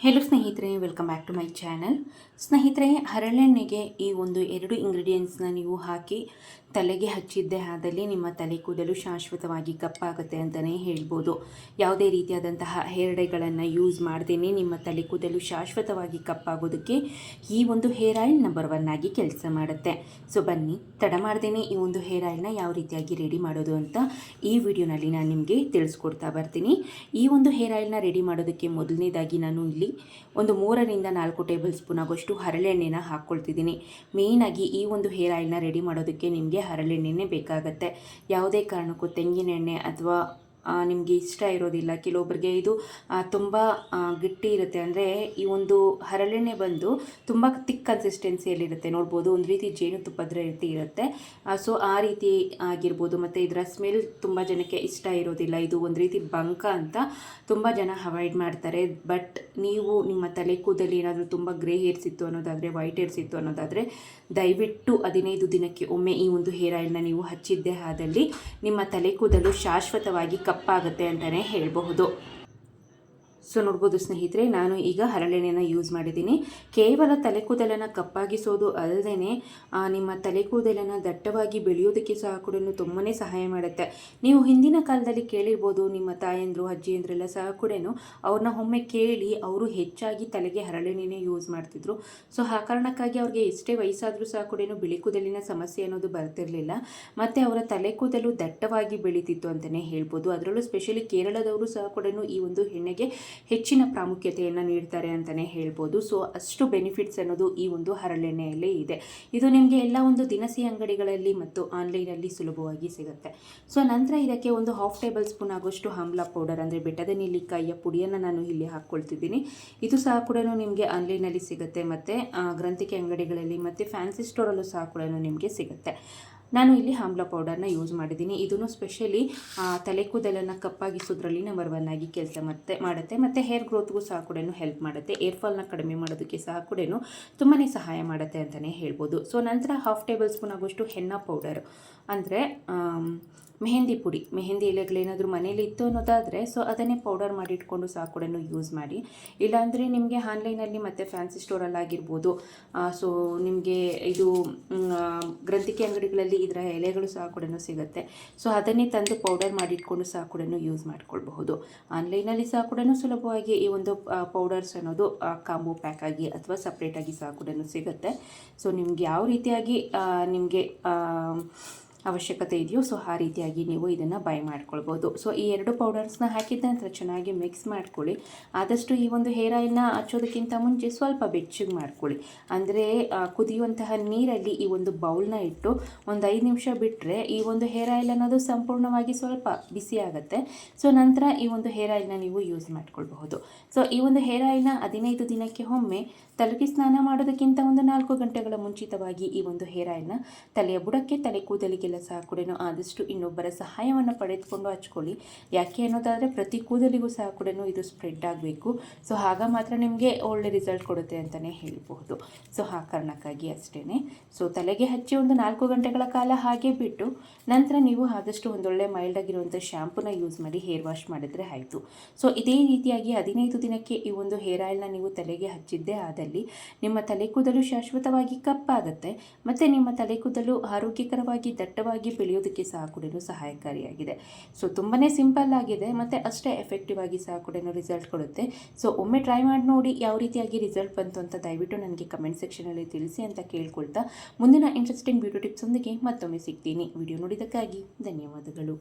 Hello ಸ್ನೇಹಿತರೆ, welcome back to my channel. ಸ್ನೇಹಿತರೆ, ಹರಳೆಣ್ಣೆಗೆ ಈ ಒಂದು 2 ಇಂಗ್ರೀಡಿಯೆಂಟ್ಸ್ನ ನೀವು ಹಾಕಿ ತಲೆಗೆ ಹಚ್ಚಿದ್ದೇ ಆದಲ್ಲಿ ನಿಮ್ಮ ತಲೆ ಕೂದಲು ಶಾಶ್ವತವಾಗಿ ಕಪ್ಪಾಗುತ್ತೆ ಅಂತಲೇ ಹೇಳ್ಬೋದು. ಯಾವುದೇ ರೀತಿಯಾದಂತಹ ಹೇರ್ ಡೈಗಳನ್ನು ಯೂಸ್ ಮಾಡ್ದೇನೆ ನಿಮ್ಮ ತಲೆ ಕೂದಲು ಶಾಶ್ವತವಾಗಿ ಕಪ್ಪಾಗೋದಕ್ಕೆ ಈ ಒಂದು ಹೇರ್ ಆಯಿಲ್ ನಂಬರ್ 1 ಆಗಿ ಕೆಲಸ ಮಾಡುತ್ತೆ. ಸೊ ಬನ್ನಿ, ತಡ ಮಾಡ್ದೇನೆ ಈ ಒಂದು ಹೇರ್ ಆಯಿಲ್ನ ಯಾವ ರೀತಿಯಾಗಿ ರೆಡಿ ಮಾಡೋದು ಅಂತ ಈ ವಿಡಿಯೋನಲ್ಲಿ ನಾನು ನಿಮಗೆ ತಿಳಿಸ್ಕೊಡ್ತಾ ಬರ್ತೀನಿ. ಈ ಒಂದು ಹೇರ್ ಆಯಿಲ್ನ ರೆಡಿ ಮಾಡೋದಕ್ಕೆ ಮೊದಲನೇದಾಗಿ ನಾನು ಇಲ್ಲಿ ಒಂದು 3 ರಿಂದ 4 ಟೇಬಲ್ ಸ್ಪೂನ್ ಆಗೋಷ್ಟು ಹರಳೆಣ್ಣೆನ ಹಾಕ್ಕೊಳ್ತಿದ್ದೀನಿ. ಮೇಯ್ನಾಗಿ ಈ ಒಂದು ಹೇರ್ ಆಯಿಲ್ನ ರೆಡಿ ಮಾಡೋದಕ್ಕೆ ನಿಮಗೆ ಹರಳೆಣ್ಣೆನೇ ಬೇಕಾಗುತ್ತೆ. ಯಾವುದೇ ಕಾರಣಕ್ಕೂ ತೆಂಗಿನ ಎಣ್ಣೆ ಅಥವಾ ನಿಮಗೆ ಇಷ್ಟ ಇರೋದಿಲ್ಲ. ಕೆಲವೊಬ್ಬರಿಗೆ ಇದು ತುಂಬ ಗಟ್ಟಿ ಇರುತ್ತೆ. ಅಂದರೆ ಈ ಒಂದು ಹರಳೆಣ್ಣೆ ಬಂದು ತುಂಬ ತಿಕ್ ಕನ್ಸಿಸ್ಟೆನ್ಸಿಯಲ್ಲಿರುತ್ತೆ. ನೋಡ್ಬೋದು, ಒಂದು ರೀತಿ ಜೇನುತುಪ್ಪದ ರೀತಿ ಇರುತ್ತೆ. ಸೊ ಆ ರೀತಿ ಆಗಿರ್ಬೋದು. ಮತ್ತು ಇದರ ಸ್ಮೆಲ್ ತುಂಬ ಜನಕ್ಕೆ ಇಷ್ಟ ಇರೋದಿಲ್ಲ. ಇದು ಒಂದು ರೀತಿ ಬಂಕ ಅಂತ ತುಂಬ ಜನ ಅವಾಯ್ಡ್ ಮಾಡ್ತಾರೆ. ಬಟ್ ನೀವು ನಿಮ್ಮ ತಲೆ ಕೂದಲು ಏನಾದರೂ ತುಂಬ ಗ್ರೇ ಹೇರ್ಸ್ ಇತ್ತು ಅನ್ನೋದಾದರೆ, ವೈಟ್ ಹೇರ್ಸ್ ಇತ್ತು ಅನ್ನೋದಾದರೆ ದಯವಿಟ್ಟು 15 ದಿನಕ್ಕೆ ಒಮ್ಮೆ ಈ ಒಂದು ಹೇರ್ ಆಯಿಲ್ನ ನೀವು ಹಚ್ಚಿದ್ದೇ ಆದಲ್ಲಿ ನಿಮ್ಮ ತಲೆ ಕೂದಲು ಶಾಶ್ವತವಾಗಿ ಕಪ್ಪಾಗುತ್ತೆ ಅಂತಲೇ ಹೇಳಬಹುದು. ಸೊ ನೋಡ್ಬೋದು ಸ್ನೇಹಿತರೆ, ನಾನು ಈಗ ಹರಳೆಣ್ಣೆನ ಯೂಸ್ ಮಾಡಿದ್ದೀನಿ. ಕೇವಲ ತಲೆ ಕೂದಲನ್ನು ಕಪ್ಪಾಗಿಸೋದು ಅಲ್ಲದೆ ನಿಮ್ಮ ತಲೆ ಕೂದಲನ್ನು ದಟ್ಟವಾಗಿ ಬೆಳೆಯೋದಕ್ಕೆ ಸಹ ಕೂಡ ತುಂಬಾ ಸಹಾಯ ಮಾಡುತ್ತೆ. ನೀವು ಹಿಂದಿನ ಕಾಲದಲ್ಲಿ ಕೇಳಿರ್ಬೋದು, ನಿಮ್ಮ ತಾಯಂದರು ಅಜ್ಜಿಯಂದ್ರೆಲ್ಲ ಸಹ ಕೂಡ ಅವ್ರನ್ನ ಒಮ್ಮೆ ಕೇಳಿ ಅವರು ಹೆಚ್ಚಾಗಿ ತಲೆಗೆ ಹರಳೆಣ್ಣೆನೇ ಯೂಸ್ ಮಾಡ್ತಿದ್ರು. ಸೊ ಆ ಕಾರಣಕ್ಕಾಗಿ ಅವ್ರಿಗೆ ಎಷ್ಟೇ ವಯಸ್ಸಾದರೂ ಸಹ ಕೂಡ ಬಿಳಿ ಕೂದಲಿನ ಸಮಸ್ಯೆ ಅನ್ನೋದು ಬರ್ತಿರಲಿಲ್ಲ. ಮತ್ತು ಅವರ ತಲೆ ಕೂದಲು ದಟ್ಟವಾಗಿ ಬೆಳೀತಿತ್ತು ಅಂತಲೇ ಹೇಳ್ಬೋದು. ಅದರಲ್ಲೂ ಸ್ಪೆಷಲಿ ಕೇರಳದವರು ಸಹ ಕೂಡ ಈ ಒಂದು ಎಣ್ಣೆಗೆ ಹೆಚ್ಚಿನ ಪ್ರಾಮುಖ್ಯತೆಯನ್ನು ನೀಡ್ತಾರೆ ಅಂತಲೇ ಹೇಳ್ಬೋದು. ಸೊ ಅಷ್ಟು ಬೆನಿಫಿಟ್ಸ್ ಅನ್ನೋದು ಈ ಒಂದು ಹರಳೆಣ್ಣೆಯಲ್ಲಿ ಇದೆ. ಇದು ನಿಮಗೆ ಎಲ್ಲ ಒಂದು ದಿನಸಿ ಅಂಗಡಿಗಳಲ್ಲಿ ಮತ್ತು ಆನ್ಲೈನಲ್ಲಿ ಸುಲಭವಾಗಿ ಸಿಗುತ್ತೆ. ಸೊ ನಂತರ ಇದಕ್ಕೆ ಒಂದು 1/2 ಟೇಬಲ್ ಸ್ಪೂನ್ ಆಗೋಷ್ಟು ಆಮ್ಲ ಪೌಡರ್, ಅಂದರೆ ಬೆಟ್ಟದ ನೆಲ್ಲಿಕಾಯಿಯ ಪುಡಿಯನ್ನು ನಾನು ಇಲ್ಲಿ ಹಾಕ್ಕೊಳ್ತಿದ್ದೀನಿ. ಇದು ಸಹ ಕೂಡ ನಿಮಗೆ ಆನ್ಲೈನಲ್ಲಿ ಸಿಗುತ್ತೆ, ಮತ್ತು ಗ್ರಂಥಿಕೆ ಅಂಗಡಿಗಳಲ್ಲಿ ಮತ್ತು ಫ್ಯಾನ್ಸಿ ಸ್ಟೋರಲ್ಲೂ ಸಹ ಕೂಡ ನಿಮಗೆ ಸಿಗುತ್ತೆ. ನಾನು ಇಲ್ಲಿ ಆಮ್ಲ ಪೌಡರ್ನ ಯೂಸ್ ಮಾಡಿದ್ದೀನಿ. ಇದನ್ನು ಸ್ಪೆಷಲಿ ತಲೆ ಕೂದಲನ್ನು ಕಪ್ಪಾಗಿಸೋದ್ರಲ್ಲಿ ನಂಬರ್ 1 ಆಗಿ ಕೆಲಸ ಮಾಡುತ್ತೆ. ಮತ್ತು ಹೇರ್ ಗ್ರೋತ್ಗೂ ಸಹ ಕೂಡ ಹೆಲ್ಪ್ ಮಾಡುತ್ತೆ. ಏರ್ ಫಾಲ್ನ ಕಡಿಮೆ ಮಾಡೋದಕ್ಕೆ ಸಹ ಕೂಡ ತುಂಬಾ ಸಹಾಯ ಮಾಡುತ್ತೆ ಅಂತಲೇ ಹೇಳ್ಬೋದು. ಸೊ ನಂತರ 1/2 ಟೇಬಲ್ ಸ್ಪೂನ್ ಆಗೋಷ್ಟು ಹೆನ್ನಾ ಪೌಡರ್, ಅಂದರೆ ಮೆಹಂದಿ ಪುಡಿ. ಮೆಹಂದಿ ಎಲೆಗಳೇನಾದರೂ ಮನೇಲಿ ಇತ್ತು ಅನ್ನೋದಾದರೆ ಸೊ ಅದನ್ನೇ ಪೌಡರ್ ಮಾಡಿ ಇಟ್ಕೊಂಡು ಸಹ ಕೂಡ ಯೂಸ್ ಮಾಡಿ. ಇಲ್ಲಾಂದರೆ ನಿಮಗೆ ಆನ್ಲೈನಲ್ಲಿ ಮತ್ತು ಫ್ಯಾನ್ಸಿ ಸ್ಟೋರಲ್ಲಾಗಿರ್ಬೋದು, ಸೊ ನಿಮಗೆ ಇದು ಗ್ರಂಥಿಕೆ ಅಂಗಡಿಗಳಲ್ಲಿ ಇದರ ಎಲೆಗಳು ಸಹ ಕೂಡ ಸಿಗುತ್ತೆ. ಸೊ ಅದನ್ನೇ ತಂದು ಪೌಡರ್ ಮಾಡಿ ಇಟ್ಕೊಂಡು ಸಹ ಕೂಡ ಯೂಸ್ ಮಾಡ್ಕೊಳ್ಬಹುದು. ಆನ್ಲೈನಲ್ಲಿ ಸಹ ಕೂಡ ಸುಲಭವಾಗಿ ಈ ಒಂದು ಪೌಡರ್ಸ್ ಅನ್ನೋದು ಕಾಂಬೋ ಪ್ಯಾಕ್ ಆಗಿ ಅಥವಾ ಸಪ್ರೇಟಾಗಿ ಸಹ ಕೂಡ ಸಿಗುತ್ತೆ. ಸೊ ನಿಮ್ಗೆ ಯಾವ ರೀತಿಯಾಗಿ ನಿಮಗೆ ಅವಶ್ಯಕತೆ ಇದೆಯೋ ಸೊ ಆ ರೀತಿಯಾಗಿ ನೀವು ಇದನ್ನು ಬೈ ಮಾಡ್ಕೊಳ್ಬೋದು. ಸೊ ಈ 2 ಪೌಡರ್ಸ್ನ ಹಾಕಿದ ನಂತರ ಚೆನ್ನಾಗಿ ಮಿಕ್ಸ್ ಮಾಡ್ಕೊಳ್ಳಿ. ಆದಷ್ಟು ಈ ಒಂದು ಹೇರ್ ಆಯಿಲ್ನ ಹಚ್ಚೋದಕ್ಕಿಂತ ಮುಂಚೆ ಸ್ವಲ್ಪ ಬೆಚ್ಚಗೆ ಮಾಡ್ಕೊಳ್ಳಿ. ಅಂದರೆ ಕುದಿಯುವಂತಹ ನೀರಲ್ಲಿ ಈ ಒಂದು ಬೌಲ್ನ ಇಟ್ಟು ಒಂದು 5 ನಿಮಿಷ ಬಿಟ್ಟರೆ ಈ ಒಂದು ಹೇರ್ ಆಯಿಲ್ ಅನ್ನೋದು ಸಂಪೂರ್ಣವಾಗಿ ಸ್ವಲ್ಪ ಬಿಸಿ ಆಗುತ್ತೆ. ಸೊ ನಂತರ ಈ ಒಂದು ಹೇರ್ ಆಯಿಲ್ನ ನೀವು ಯೂಸ್ ಮಾಡ್ಕೊಳ್ಬಹುದು. ಸೊ ಈ ಒಂದು ಹೇರ್ ಆಯಿಲ್ನ 15 ದಿನಕ್ಕೆ ಒಮ್ಮೆ ತಲೆಗೆ ಸ್ನಾನ ಮಾಡೋದಕ್ಕಿಂತ ಒಂದು 4 ಗಂಟೆಗಳ ಮುಂಚಿತವಾಗಿ ಈ ಒಂದು ಹೇರ್ ಆಯಿಲ್ನ ತಲೆಯ ಬುಡಕ್ಕೆ, ತಲೆ ಕೂದಲಿಗೆಲ್ಲ ಸಹ ಕೂಡ ಆದಷ್ಟು ಇನ್ನೊಬ್ಬರ ಸಹಾಯವನ್ನು ಪಡೆದುಕೊಂಡು ಹಚ್ಕೊಳ್ಳಿ. ಯಾಕೆ ಅನ್ನೋದಾದರೆ ಪ್ರತಿ ಕೂದಲಿಗೂ ಸಹ ಕೂಡ ಇದು ಸ್ಪ್ರೆಡ್ ಆಗಬೇಕು. ಸೊ ಆಗ ಮಾತ್ರ ನಿಮಗೆ ಒಳ್ಳೆ ರಿಸಲ್ಟ್ ಕೊಡುತ್ತೆ ಅಂತಲೇ ಹೇಳ್ಬಹುದು. ಸೊ ಆ ಕಾರಣಕ್ಕಾಗಿ ಅಷ್ಟೇ. ಸೊ ತಲೆಗೆ ಹಚ್ಚಿ ಒಂದು 4 ಗಂಟೆಗಳ ಕಾಲ ಹಾಗೆ ಬಿಟ್ಟು ನಂತರ ನೀವು ಆದಷ್ಟು ಒಂದೊಳ್ಳೆ ಮೈಲ್ಡ್ ಆಗಿರುವಂಥ ಶ್ಯಾಂಪೂನ ಯೂಸ್ ಮಾಡಿ ಹೇರ್ ವಾಶ್ ಮಾಡಿದರೆ ಆಯಿತು. ಸೊ ಇದೇ ರೀತಿಯಾಗಿ 15 ದಿನಕ್ಕೆ ಈ ಒಂದು ಹೇರ್ ಆಯಿಲ್ನ ನೀವು ತಲೆಗೆ ಹಚ್ಚಿದ್ದೇ ಆದಲ್ಲಿ ನಿಮ್ಮ ತಲೆ ಕೂದಲು ಶಾಶ್ವತವಾಗಿ ಕಪ್ಪಾಗುತ್ತೆ. ಮತ್ತು ನಿಮ್ಮ ತಲೆ ಕೂದಲು ಆರೋಗ್ಯಕರವಾಗಿ ದಟ್ಟವಾಗಿ ಬೆಳೆಯೋದಕ್ಕೆ ಸಹ ಕೂಡ ಸಹಾಯಕಾರಿಯಾಗಿದೆ. ಸೊ ತುಂಬಾ ಸಿಂಪಲ್ ಆಗಿದೆ ಮತ್ತು ಅಷ್ಟೇ ಎಫೆಕ್ಟಿವ್ ಆಗಿ ಸಹ ಕೂಡ ರಿಸಲ್ಟ್ ಕೊಡುತ್ತೆ. ಸೊ ಒಮ್ಮೆ ಟ್ರೈ ಮಾಡಿ ನೋಡಿ ಯಾವ ರೀತಿಯಾಗಿ ರಿಸಲ್ಟ್ ಬಂತು ಅಂತ ದಯವಿಟ್ಟು ನನಗೆ ಕಮೆಂಟ್ ಸೆಕ್ಷನಲ್ಲಿ ತಿಳಿಸಿ ಅಂತ ಕೇಳ್ಕೊಳ್ತಾ ಮುಂದಿನ ಇಂಟ್ರೆಸ್ಟಿಂಗ್ ಬ್ಯೂಟಿ ಟಿಪ್ಸ್ ಒಂದಿಗೆ ಮತ್ತೊಮ್ಮೆ ಸಿಗ್ತೀನಿ. ವಿಡಿಯೋ ನೋಡಿದ್ದಕ್ಕಾಗಿ ಧನ್ಯವಾದಗಳು.